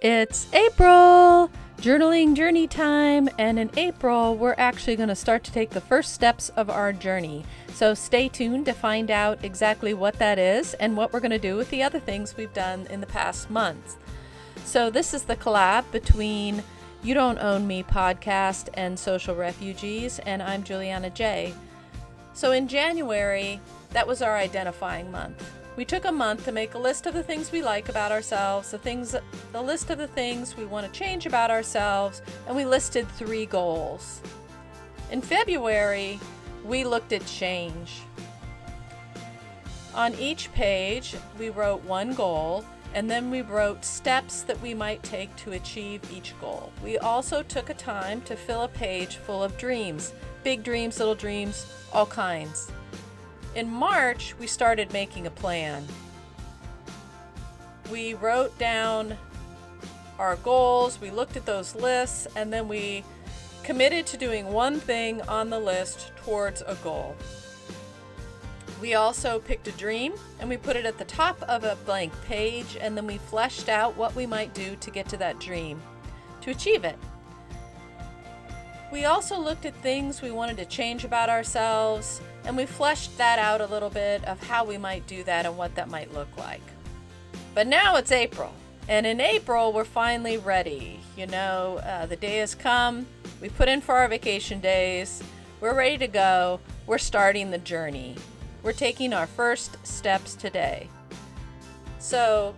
It's April! Journaling journey time, and in April, we're actually going to start to take the first steps of our journey. So stay tuned to find out exactly what that is and what we're going to do with the other things we've done in the past month. So this is the collab between You Don't Own Me podcast and Social Refugees, and I'm Juliana J. So in January, that was our identifying month. We took a month to make a list of the things we like about ourselves, the list of the things we want to change about ourselves, and we listed 3 goals. In February, we looked at change. On each page, we wrote 1 goal, and then we wrote steps that we might take to achieve each goal. We also took a time to fill a page full of dreams, big dreams, little dreams, all kinds. In March, we started making a plan. We wrote down our goals, we looked at those lists, and then we committed to doing one thing on the list towards a goal. We also picked a dream and we put it at the top of a blank page, and then we fleshed out what we might do to get to that dream, to achieve it. We also looked at things we wanted to change about ourselves, and we fleshed that out a little bit of how we might do that and what that might look like. But now it's April, and in April we're finally ready. The day has come, we put in for our vacation days, we're ready to go, we're starting the journey. We're taking our first steps today. So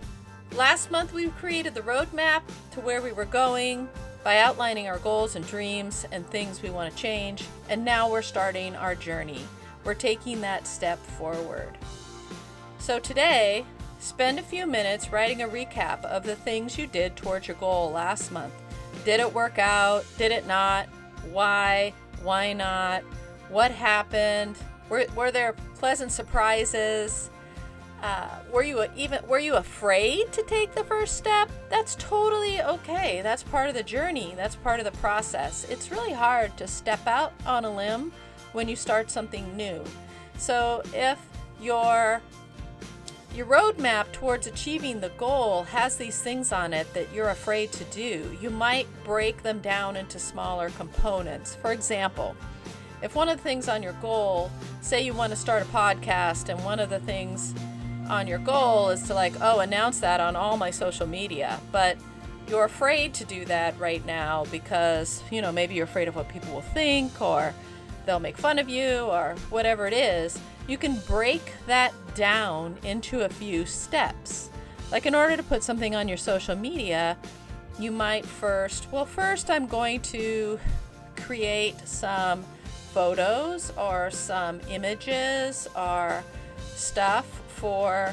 last month we created the roadmap to where we were going by outlining our goals and dreams and things we want to change, and now we're starting our journey. We're taking that step forward. So today, spend a few minutes writing a recap of the things you did towards your goal last month. Did it work out? Did it not? Why? Why not? What happened? Were there pleasant surprises? Were you afraid to take the first step? That's totally okay. That's part of the journey. That's part of the process. It's really hard to step out on a limb when you start something new. So if your roadmap towards achieving the goal has these things on it that you're afraid to do, you might break them down into smaller components. For example, if one of the things on your goal, say you want to start a podcast, and one of the things on your goal is to announce that on all my social media, but you're afraid to do that right now because, maybe you're afraid of what people will think, or they'll make fun of you, or whatever it is, you can break that down into a few steps. Like, in order to put something on your social media, you might first I'm going to create some photos or some images or stuff for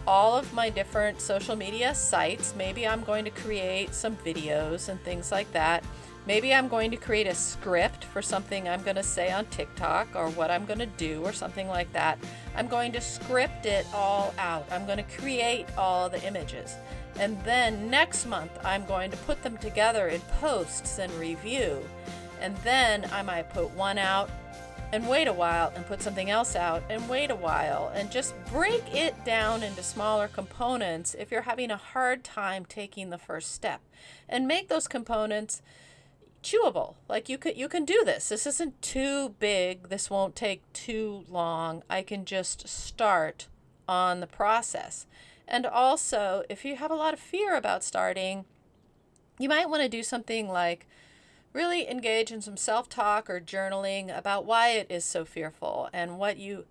all of my different social media sites. Maybe I'm going to create some videos and things like that. Maybe I'm going to create a script for something I'm going to say on TikTok, or what I'm going to do, or something like that. I'm going to script it all out. I'm going to create all the images. And then next month, I'm going to put them together in posts and review. And then I might put one out and wait a while, and put something else out and wait a while, and just break it down into smaller components if you're having a hard time taking the first step, and make those components chewable. Like, you can do this. This isn't too big. This won't take too long. I can just start on the process. And also, if you have a lot of fear about starting, you might want to do something like really engage in some self-talk or journaling about why it is so fearful, and what you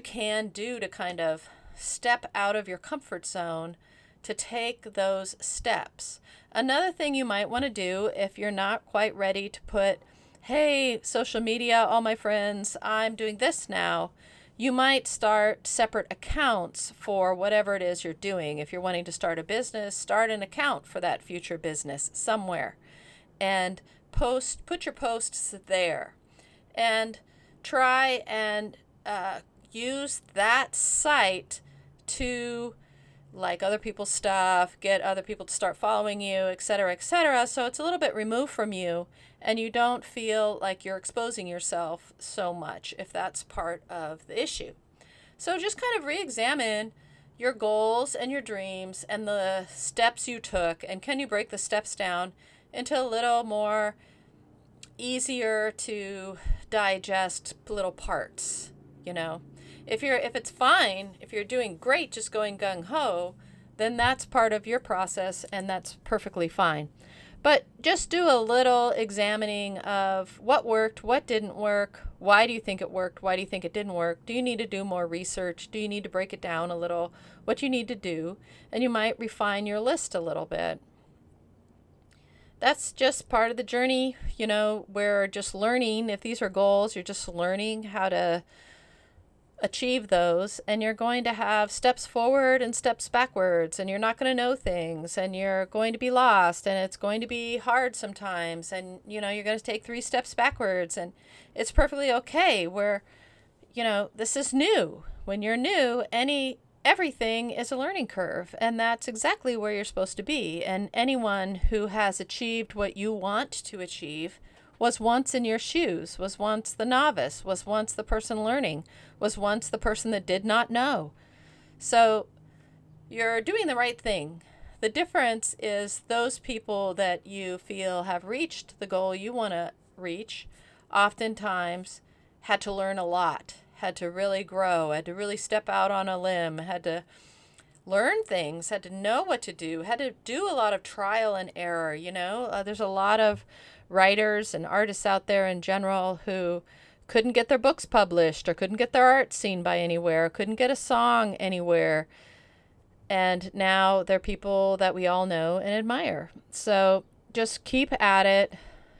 can do to kind of step out of your comfort zone to take those steps. Another thing you might want to do if you're not quite ready to put, hey, social media, all my friends, I'm doing this now, you might start separate accounts for whatever it is you're doing. If you're wanting to start a business, start an account for that future business somewhere, and put your posts there, and try and use that site to like other people's stuff, get other people to start following you, etc., etc. So it's a little bit removed from you, and you don't feel like you're exposing yourself so much, if that's part of the issue. So just kind of re-examine your goals and your dreams and the steps you took, and can you break the steps down into a little more easier to digest little parts, you know? If it's fine, if you're doing great just going gung ho, then that's part of your process and that's perfectly fine. But just do a little examining of what worked, what didn't work, why do you think it worked, why do you think it didn't work? Do you need to do more research? Do you need to break it down a little? What you need to do? And you might refine your list a little bit. That's just part of the journey, we're just learning. If these are goals, you're just learning how to achieve those, and you're going to have steps forward and steps backwards, and you're not going to know things, and you're going to be lost, and it's going to be hard sometimes, and you're going to take 3 steps backwards, and it's perfectly okay. This is new. When you're new, everything is a learning curve, and that's exactly where you're supposed to be. And anyone who has achieved what you want to achieve was once in your shoes, was once the novice, was once the person learning, was once the person that did not know. So you're doing the right thing. The difference is those people that you feel have reached the goal you want to reach oftentimes had to learn a lot, had to really grow, had to really step out on a limb, had to learn things, had to know what to do, had to do a lot of trial and error. There's a lot of writers and artists out there in general who couldn't get their books published, or couldn't get their art seen by anywhere, couldn't get a song anywhere. And now they're people that we all know and admire. So just keep at it.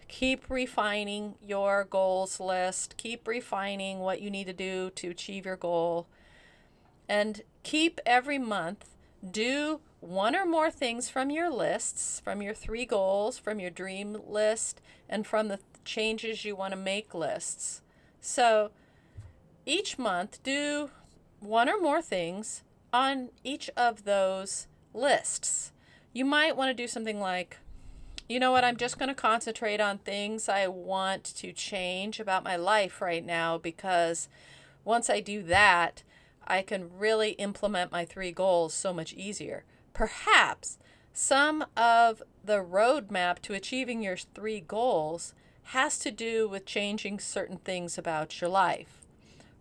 Keep refining your goals list. Keep refining what you need to do to achieve your goal. And keep every month, do 1 or more things from your lists, from your 3 goals, from your dream list, and from the changes you want to make lists. So each month, do 1 or more things on each of those lists. You might want to do something like, I'm just going to concentrate on things I want to change about my life right now, because once I do that, I can really implement my 3 goals so much easier. Perhaps some of the roadmap to achieving your 3 goals has to do with changing certain things about your life.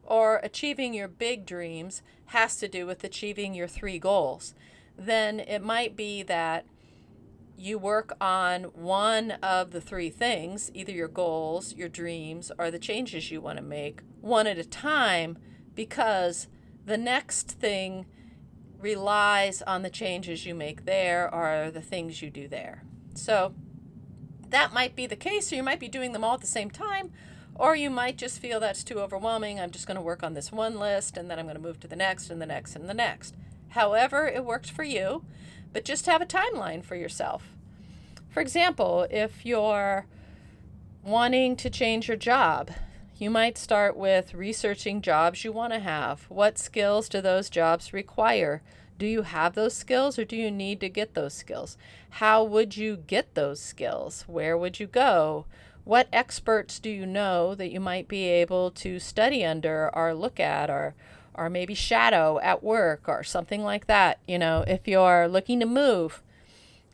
Or achieving your big dreams has to do with achieving your 3 goals. Then it might be that you work on one of the 3 things, either your goals, your dreams, or the changes you want to make, one at a time, because the next thing relies on the changes you make there or the things you do there. So that might be the case, or you might be doing them all at the same time, or you might just feel that's too overwhelming. I'm just going to work on this one list, and then I'm going to move to the next and the next and the next. However it works for you, but just have a timeline for yourself. For example, if you're wanting to change your job, you might start with researching jobs you want to have. What skills do those jobs require? Do you have those skills, or do you need to get those skills? How would you get those skills? Where would you go? What experts do you know that you might be able to study under or look at, or maybe shadow at work or something like that? If you're looking to move,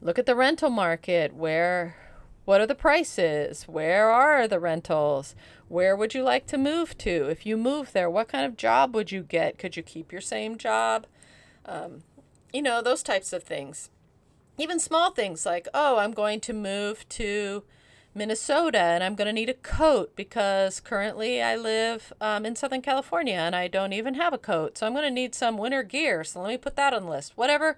look at the rental market. What are the prices? Where are the rentals? Where would you like to move to? If you move there, what kind of job would you get? Could you keep your same job? Those types of things. Even small things like, I'm going to move to Minnesota and I'm going to need a coat because currently I live in Southern California and I don't even have a coat. So I'm going to need some winter gear. So let me put that on the list. Whatever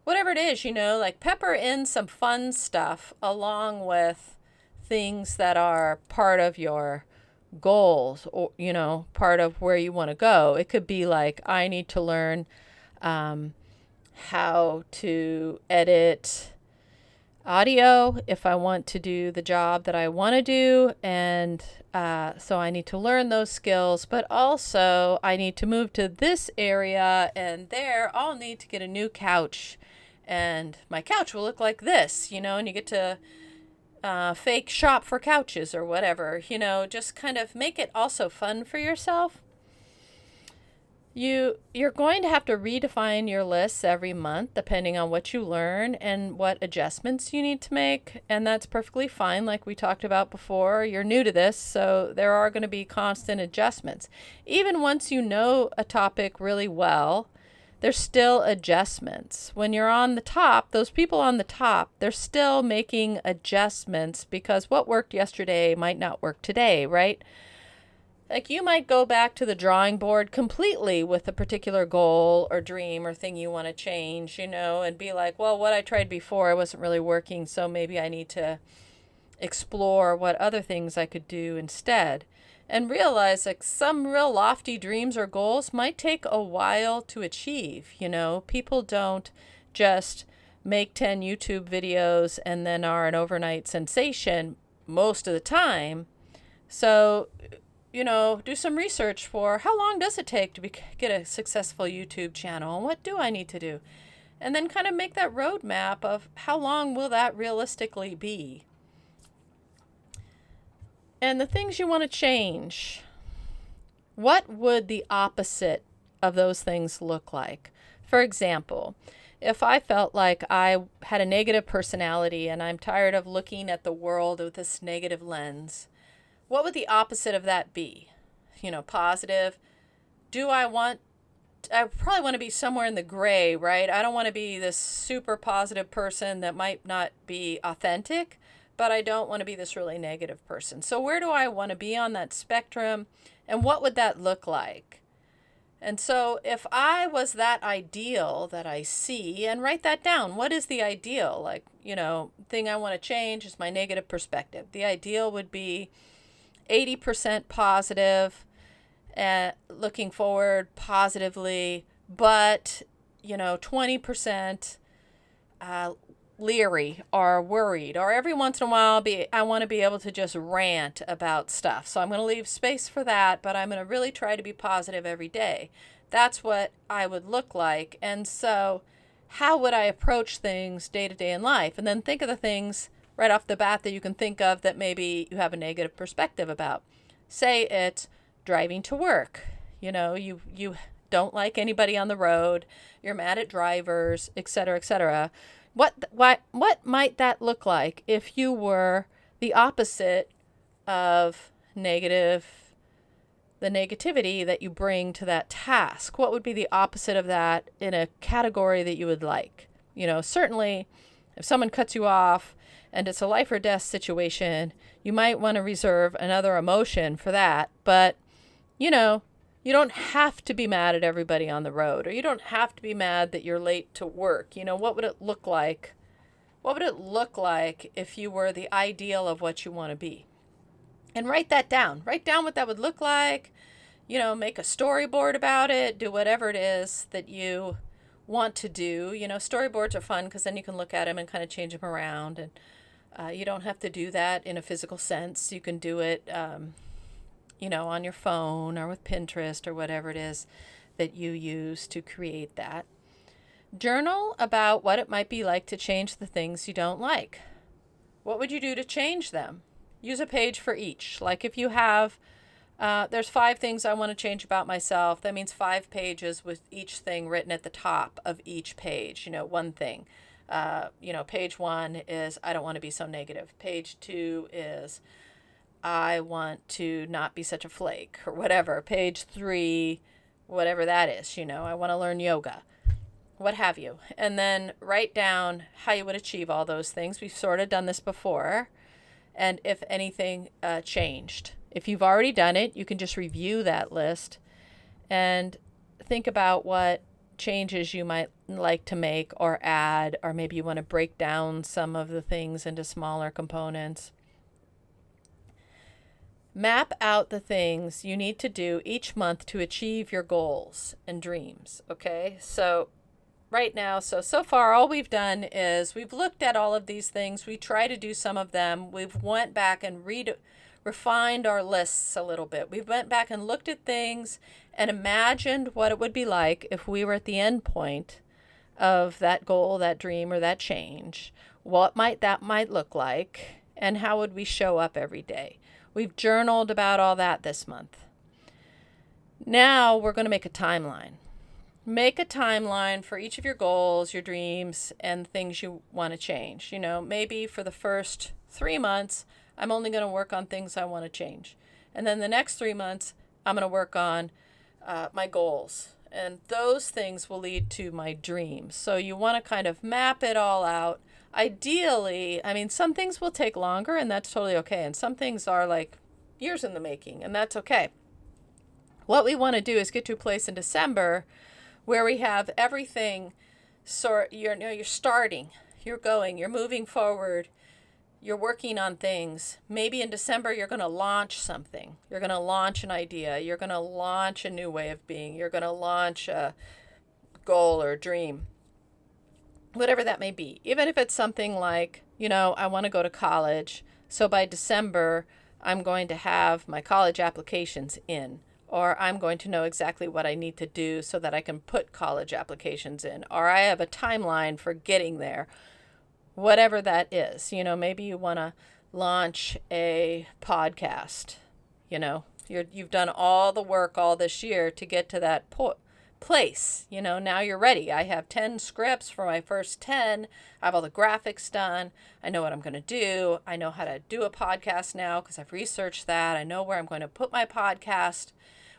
it is, like pepper in some fun stuff along with things that are part of your goals, or, part of where you want to go. It could be like, I need to learn how to edit audio if I want to do the job that I want to do. And so I need to learn those skills, but also I need to move to this area, and there I'll need to get a new couch, and my couch will look like this, and you get to fake shop for couches or whatever, just kind of make it also fun for yourself. You're going to have to redefine your lists every month depending on what you learn and what adjustments you need to make, and that's perfectly fine. Like we talked about before, you're new to this, so there are going to be constant adjustments. Even once you know a topic really well, there's still adjustments. When you're on the top, those people on the top, they're still making adjustments because what worked yesterday might not work today, right? Like you might go back to the drawing board completely with a particular goal or dream or thing you want to change, and be like, well, what I tried before, I wasn't really working, so maybe I need to explore what other things I could do instead. And realize like some real lofty dreams or goals might take a while to achieve. People don't just make 10 YouTube videos and then are an overnight sensation most of the time. So do some research for how long does it take to get a successful YouTube channel, and what do I need to do? And then kind of make that roadmap of how long will that realistically be. And the things you want to change, what would the opposite of those things look like? For example, if I felt like I had a negative personality and I'm tired of looking at the world with this negative lens, what would the opposite of that be? Positive. I probably want to be somewhere in the gray, right? I don't want to be this super positive person that might not be authentic, but I don't want to be this really negative person. So where do I want to be on that spectrum, and what would that look like? And so if I was that ideal that I see, and write that down, what is the ideal? Thing I want to change is my negative perspective. The ideal would be 80% positive, looking forward positively, but 20% leery or worried, or every once in a while I want to be able to just rant about stuff. So I'm going to leave space for that, but I'm going to really try to be positive every day. That's what I would look like. And so how would I approach things day to day in life? And then think of the things right off the bat that you can think of that maybe you have a negative perspective about. Say it's driving to work. You don't like anybody on the road. You're mad at drivers, etc., etc. What might that look like if you were the opposite of the negativity that you bring to that task? What would be the opposite of that in a category that you would like? Certainly if someone cuts you off and it's a life or death situation, you might want to reserve another emotion for that. But, you don't have to be mad at everybody on the road, or you don't have to be mad that you're late to work. What would it look like? What would it look like if you were the ideal of what you want to be? And write that down. Write down what that would look like. Make a storyboard about it. Do whatever it is that you want to do. Storyboards are fun because then you can look at them and kind of change them around. And you don't have to do that in a physical sense. You can do it, on your phone or with Pinterest or whatever it is that you use to create that. Journal about what it might be like to change the things you don't like. What would you do to change them? Use a page for each. Like if you have, there's 5 things I want to change about myself. That means 5 pages with each thing written at the top of each page. One thing. Page 1 is I don't want to be so negative. Page 2 is I want to not be such a flake, or whatever. Page 3, whatever that is, I want to learn yoga, what have you. And then write down how you would achieve all those things. We've sort of done this before. And if anything changed. If you've already done it, you can just review that list and think about what changes you might like to make or add, or maybe you want to break down some of the things into smaller components. Map out the things you need to do each month to achieve your goals and dreams, okay? So right now, so far all we've done is we've looked at all of these things. We try to do some of them. We've went back and refined our lists a little bit. We went back and looked at things and imagined what it would be like if we were at the end point of that goal, that dream, or that change. What that might look like, and how would we show up every day. We've journaled about all that this month. Now we're going to make a timeline. Make a timeline for each of your goals, your dreams, and things you want to change. Maybe for the first 3 months, I'm only going to work on things I want to change. And then the next 3 months, I'm going to work on my goals. And those things will lead to my dreams. So you want to kind of map it all out. Ideally, some things will take longer, and that's totally okay. And some things are like years in the making, and that's okay. What we want to do is get to a place in December where we have everything you're starting, you're going, you're moving forward, you're working on things. Maybe in December you're going to launch something. You're going to launch an idea. You're going to launch a new way of being. You're going to launch a goal or dream. Whatever that may be. Even if it's something like, I want to go to college. So by December, I'm going to have my college applications in. Or I'm going to know exactly what I need to do so that I can put college applications in. Or I have a timeline for getting there. Whatever that is. Maybe you want to launch a podcast. You've done all the work all this year to get to that place. Now you're ready. I have 10 scripts for my first 10. I have all the graphics done. I know what I'm going to do. I know how to do a podcast now because I've researched that. I know where I'm going to put my podcast,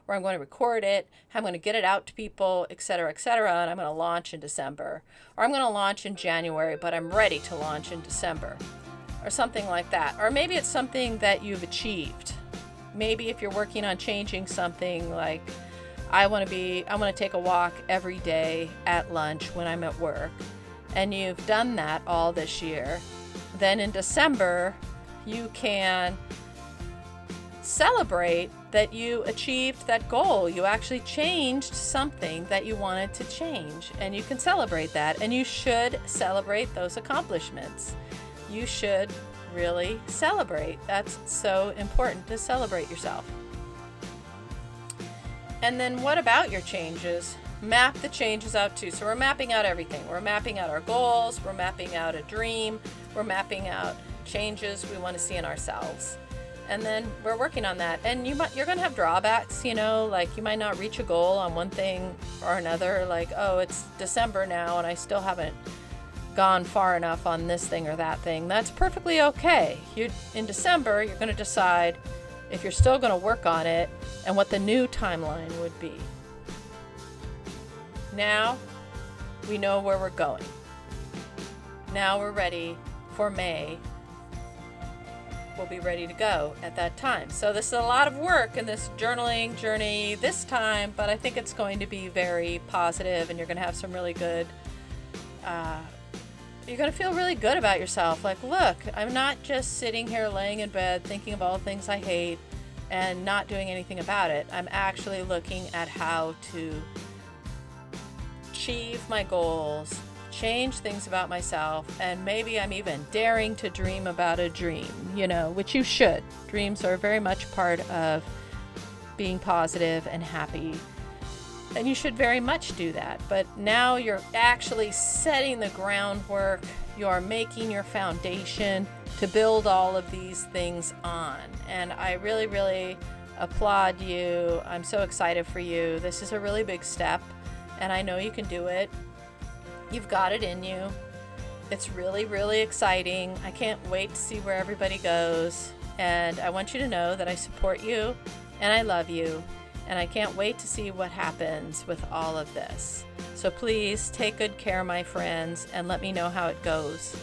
where I'm going to record it, how I'm going to get it out to people, et cetera, and I'm going to launch in December. Or I'm going to launch in January, but I'm ready to launch in December. Or something like that. Or maybe it's something that you've achieved. Maybe if you're working on changing something like, I want to take a walk every day at lunch when I'm at work, and you've done that all this year, then in December, you can celebrate that you achieved that goal. You actually changed something that you wanted to change, and you can celebrate that, and you should celebrate those accomplishments. You should really celebrate. That's so important to celebrate yourself. And then what about your changes? Map the changes out too. So we're mapping out everything. We're mapping out our goals. We're mapping out a dream. We're mapping out changes we want to see in ourselves. And then we're working on that. And you're going to have drawbacks, like you might not reach a goal on one thing or another. Like, oh, it's December now and I still haven't gone far enough on this thing or that thing. That's perfectly okay. In December, you're going to decide if you're still going to work on it and what the new timeline would be. Now we know where we're going. Now we're ready for May. We'll be ready to go at that time. So this is a lot of work in this journaling journey this time, but I think it's going to be very positive, and you're going to have some really good, you're going to feel really good about yourself. Like, look, I'm not just sitting here laying in bed thinking of all the things I hate and not doing anything about it. I'm actually looking at how to achieve my goals, change things about myself, and maybe I'm even daring to dream about a dream, which you should. Dreams are very much part of being positive and happy, and you should very much do that. But now you're actually setting the groundwork. You're making your foundation to build all of these things on. And I really, really applaud you. I'm so excited for you. This is a really big step, and I know you can do it. You've got it in you. It's really, really exciting. I can't wait to see where everybody goes. And I want you to know that I support you and I love you. And I can't wait to see what happens with all of this. So please take good care, my friends, and let me know how it goes.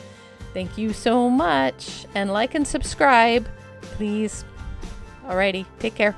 Thank you so much. And like and subscribe, please. Alrighty, take care.